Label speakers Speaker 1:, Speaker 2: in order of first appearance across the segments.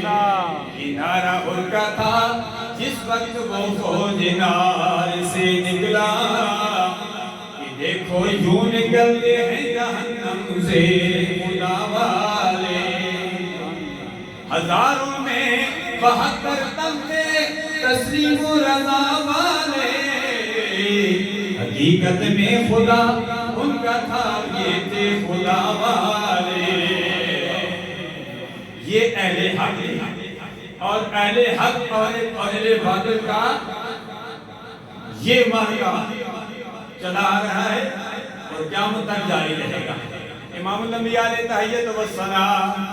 Speaker 1: کنارہ ان کا تھا جس وقت وہ فوج نار سے نکلا کہ دیکھو یوں نکلتے ہیں جہنم سے خدا والے ہزاروں میں 72 تن تھے تسلیم و رضا والے حقیقت میں خدا ان کا تھا یہ تھے خدا والے یہ اہل حق اور اہل حق اور اہل باطل کا یہ معرکہ چلا رہا ہے اور قیامت تک جاری رہے گا امام الانبیاء علیہ تحیت و السلام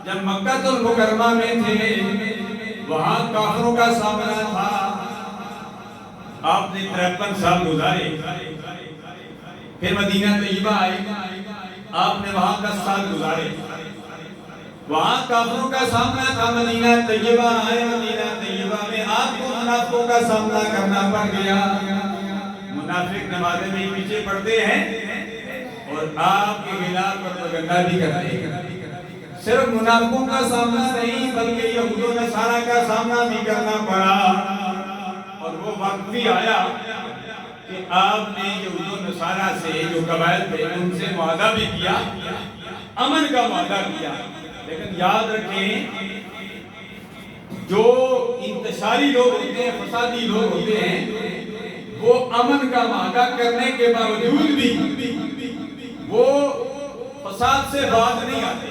Speaker 1: جب مکہ المکرمہ میں تھے وہاں کافروں کا سامنا تھا آپ نے 53 سال گزارے پھر مدینہ طیبہ آئے آپ نے وہاں 10 سال گزارے وہاں کافروں کا سامنا تھا مدینہ طیبہ آئے مدینہ طیبہ میں آپ کو منافقوں کا سامنا کرنا پڑ گیا منافق نمازیں میں پیچھے پڑتے ہیں اور آپ کے خلاف پروپیگنڈا بھی کرتے ہیں صرف منافقوں کا سامنا نہیں بلکہ یہود و نصارہ کا سامنا بھی کرنا پڑا اور وہ وقت بھی آیا کہ آپ نے یہود و نصارہ سے جو قبائل تھے ان سے معاہدہ بھی کیا امن کا معاہدہ کیا لیکن یاد رکھیں جو انتشاری لوگ ہوتے ہیں فسادی لوگ ہوتے ہیں وہ امن کا معاہدہ کرنے کے باوجود بھی وہ فساد سے باز نہیں آتے